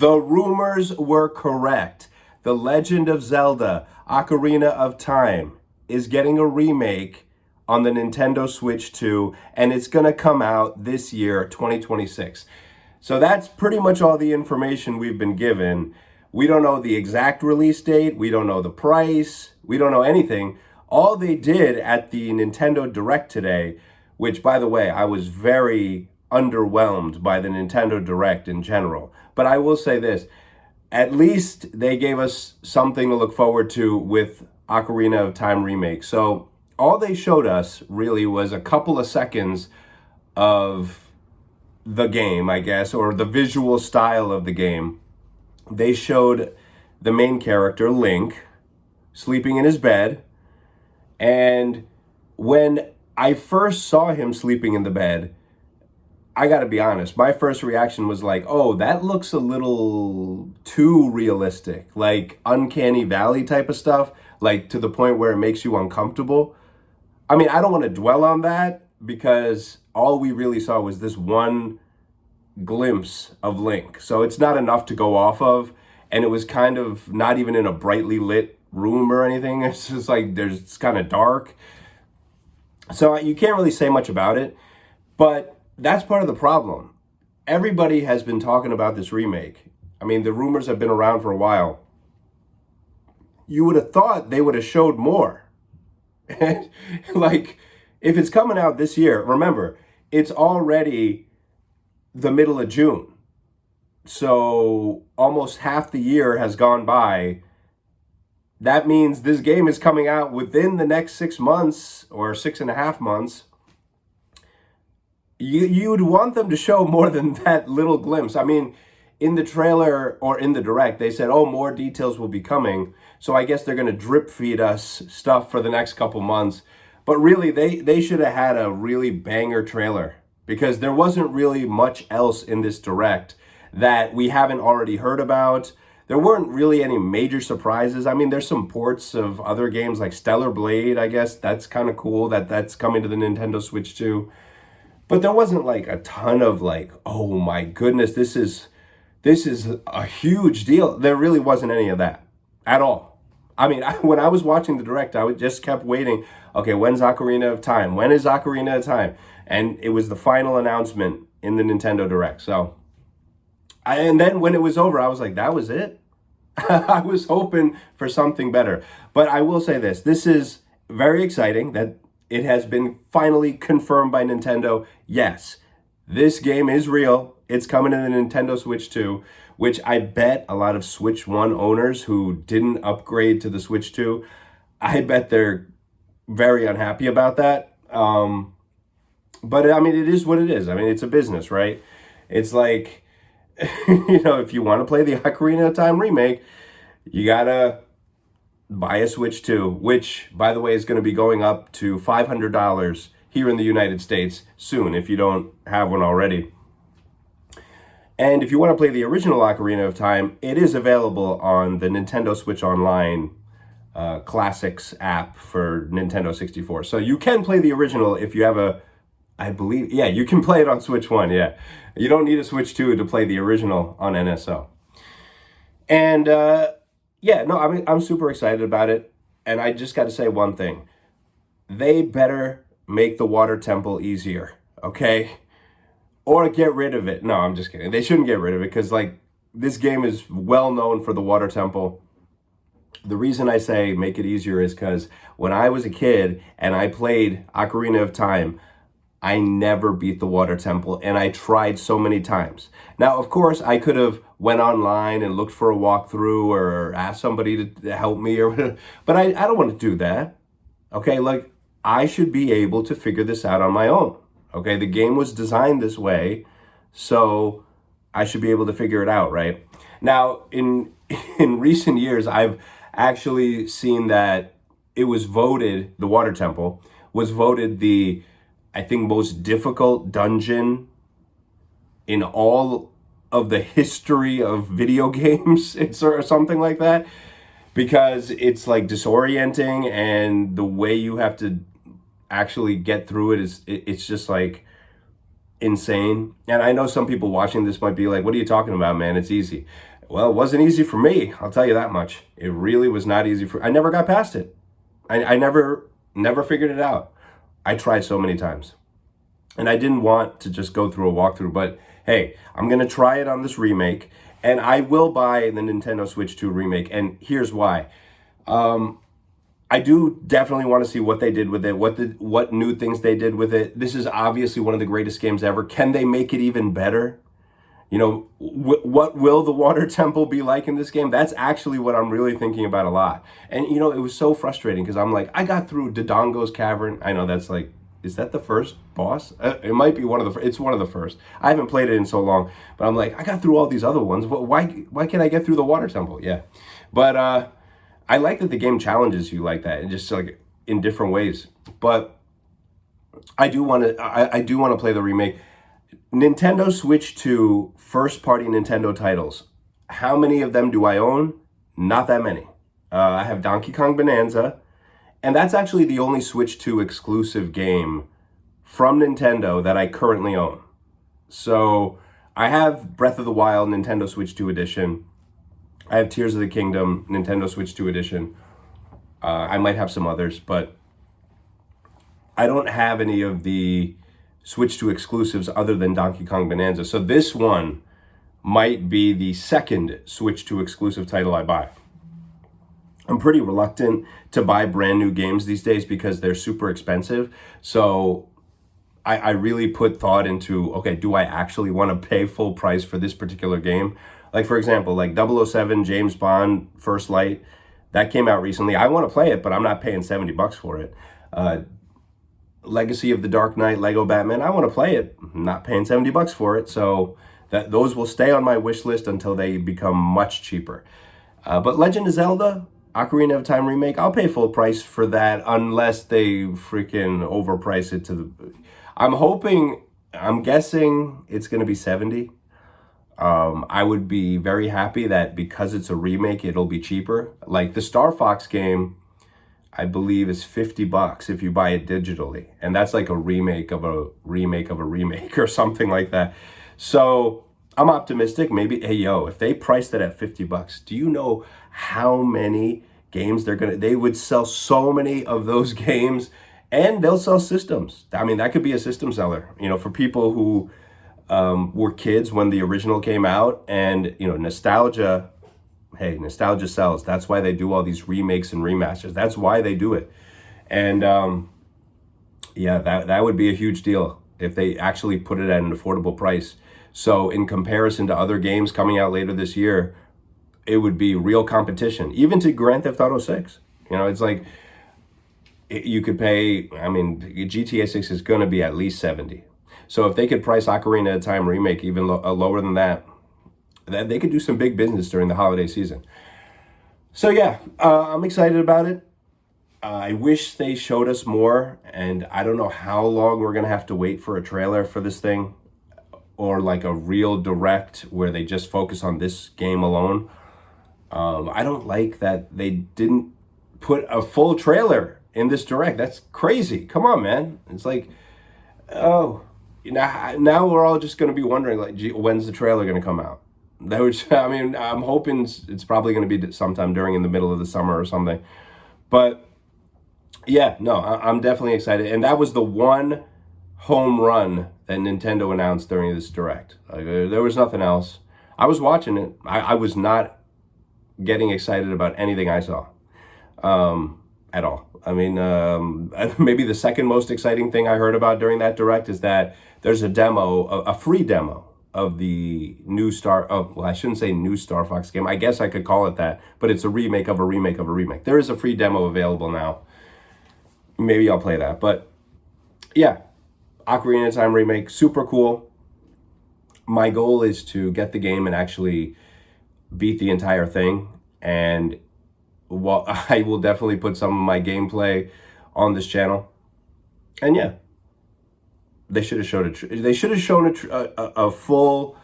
The rumors were correct. The Legend of Zelda, Ocarina of Time, is getting a remake on the Nintendo Switch 2, and it's going to come out this year, 2026. So that's pretty much all the information we've been given. We don't know the exact release date. We don't know the price. We don't know anything. All they did at the Nintendo Direct today, which, by the way, I was very underwhelmed by the Nintendo Direct in general. But I will say this, at least they gave us something to look forward to with Ocarina of Time Remake. So all they showed us really was a couple of seconds of the game, I guess, or the visual style of the game. They showed the main character, Link, sleeping in his bed. And when I first saw him sleeping in the bed, I gotta be honest, my first reaction was like, oh, that looks a little too realistic, like uncanny valley type of stuff, like to the point where it makes you uncomfortable. I mean, I don't want to dwell on that because all we really saw was this one glimpse of Link. So it's not enough to go off of. And it was kind of not even in a brightly lit room or anything. It's just like it's kind of dark. So you can't really say much about it. But that's part of the problem. Everybody has been talking about this remake. I mean, the rumors have been around for a while. You would have thought they would have showed more. Like, if it's coming out this year, remember, it's already the middle of June. So almost half the year has gone by. That means this game is coming out within the next 6 months or 6.5 months. You'd want them to show more than that little glimpse. I mean, in the trailer or in the direct, they said, oh, more details will be coming. So I guess they're going to drip feed us stuff for the next couple months. But really, they should have had a really banger trailer because there wasn't really much else in this direct that we haven't already heard about. There weren't really any major surprises. I mean, there's some ports of other games like Stellar Blade, I guess. That's kind of cool that's coming to the Nintendo Switch too. But there wasn't like a ton of like, oh my goodness, this is a huge deal. There really wasn't any of that at all. I mean, when I was watching the direct, just kept waiting. Okay, when's Ocarina of Time? When is Ocarina of Time? And it was the final announcement in the Nintendo Direct. So, and then when it was over, I was like, that was it? I was hoping for something better. But I will say this is very exciting that it has been finally confirmed by Nintendo. Yes, this game is real. It's coming to the Nintendo Switch 2, which I bet a lot of Switch 1 owners who didn't upgrade to the Switch 2, I bet they're very unhappy about that. But I mean, it is what it is. I mean, it's a business, right? It's like, if you want to play the Ocarina of Time remake, you gotta buy a Switch 2, which, by the way, is going to be going up to $500 here in the United States soon if you don't have one already. And if you want to play the original Ocarina of Time, it is available on the Nintendo Switch Online Classics app for Nintendo 64. So you can play the original if you have I believe, yeah, you can play it on Switch 1, yeah. You don't need a Switch 2 to play the original on NSO. And, yeah, no, I mean, I'm super excited about it. And I just got to say one thing. They better make the water temple easier, okay? Or get rid of it. No, I'm just kidding. They shouldn't get rid of it because, like, this game is well known for the water temple. The reason I say make it easier is because when I was a kid and I played Ocarina of Time, I never beat the water temple, and I tried so many times. Now, of course, I could have went online and looked for a walkthrough or asked somebody to help me, or whatever, but I don't want to do that. Okay, like, I should be able to figure this out on my own. Okay, the game was designed this way, so I should be able to figure it out, right? Now, in recent years, I've actually seen that it was voted, the water temple was voted the, I think, most difficult dungeon in all of the history of video games, or something like that, because it's like disorienting, and the way you have to actually get through it it's just like insane. And I know some people watching this might be like, what are you talking about, man? It's easy. Well, it wasn't easy for me. I'll tell you that much. It really was not easy I never got past it. I never figured it out. I tried so many times. And I didn't want to just go through a walkthrough, but hey, I'm going to try it on this remake, and I will buy the Nintendo Switch 2 remake, and here's why. I do definitely want to see what they did with it, what new things they did with it. This is obviously one of the greatest games ever. Can they make it even better? You know, what will the water temple be like in this game? That's actually what I'm really thinking about a lot. And, you know, it was so frustrating because I'm like, I got through Dodongo's Cavern. I know that's like, is that the first boss? It might be one of the, it's one of the first. I haven't played it in so long, but I'm like, I got through all these other ones. Why can't I get through the water temple? Yeah. But I like that the game challenges you like that and just like in different ways. But I do want to play the remake. Nintendo Switch 2 first-party Nintendo titles. How many of them do I own? Not that many. I have Donkey Kong Bonanza, and that's actually the only Switch 2 exclusive game from Nintendo that I currently own. So I have Breath of the Wild Nintendo Switch 2 edition. I have Tears of the Kingdom Nintendo Switch 2 edition. I might have some others, but I don't have any of the Switch 2 exclusives other than Donkey Kong Bonanza. So this one might be the second Switch 2 exclusive title I buy. I'm pretty reluctant to buy brand new games these days because they're super expensive. So I really put thought into, okay, do I actually want to pay full price for this particular game? Like, for example, like 007 James Bond First Light, that came out recently. I want to play it, but I'm not paying $70 for it. Legacy of the Dark Knight, Lego Batman, I want to play it. I'm not paying $70 for it, so those will stay on my wish list until they become much cheaper. But Legend of Zelda, Ocarina of Time remake, I'll pay full price for that unless they freaking overprice it to the... I'm guessing it's going to be 70. I would be very happy that because it's a remake, it'll be cheaper. Like the Star Fox game, I believe is $50 if you buy it digitally. And that's like a remake of a remake of a remake or something like that. So I'm optimistic. Maybe, hey, yo, if they priced it at $50, do you know how many games they would sell so many of those games, and they'll sell systems. I mean, that could be a system seller, you know, for people who were kids when the original came out, and, you know, nostalgia. Hey, nostalgia sells. That's why they do all these remakes and remasters. That's why they do it. And yeah, that would be a huge deal if they actually put it at an affordable price. So in comparison to other games coming out later this year, it would be real competition, even to Grand Theft Auto 6. You know, it's like you could pay, I mean, GTA 6 is going to be at least 70. So if they could price Ocarina of Time remake even lower than that, they could do some big business during the holiday season. So yeah, I'm excited about it. I wish they showed us more, and I don't know how long we're going to have to wait for a trailer for this thing, or like a real direct where they just focus on this game alone. I don't like that they didn't put a full trailer in this direct. That's crazy. Come on, man. It's like, oh, now we're all just going to be wondering, like, gee, when's the trailer going to come out? I mean, I'm hoping it's probably going to be sometime in the middle of the summer or something. But yeah, no, I'm definitely excited. And that was the one home run that Nintendo announced during this direct. There was nothing else. I was watching it. I was not getting excited about anything I saw at all. I mean, maybe the second most exciting thing I heard about during that direct is that there's a demo, a free demo of the new well, I shouldn't say new Star Fox game. I guess I could call it that, but it's a remake of a remake of a remake. There is a free demo available now. Maybe I'll play that. But yeah, Ocarina of Time remake, super cool. My goal is to get the game and actually beat the entire thing. And I will definitely put some of my gameplay on this channel. And yeah, they should have shown a full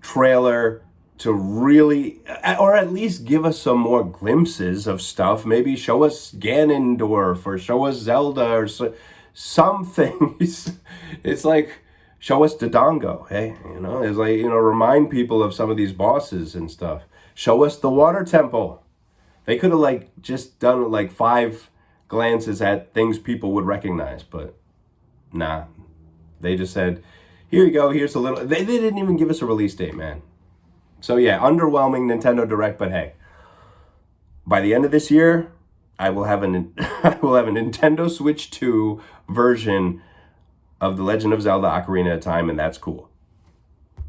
trailer to really, or at least give us some more glimpses of stuff. Maybe show us Ganondorf or show us Zelda or something. It's like, Show us Dodongo, hey, it's like, remind people of some of these bosses and stuff. Show us the water temple. They could have like just done like 5 glances at things people would recognize, but nah. They just said, here you go, here's a little. They didn't even give us a release date, man. So yeah, underwhelming Nintendo Direct, but hey, by the end of this year, I will have a Nintendo Switch 2 version of The Legend of Zelda Ocarina of Time, and that's cool.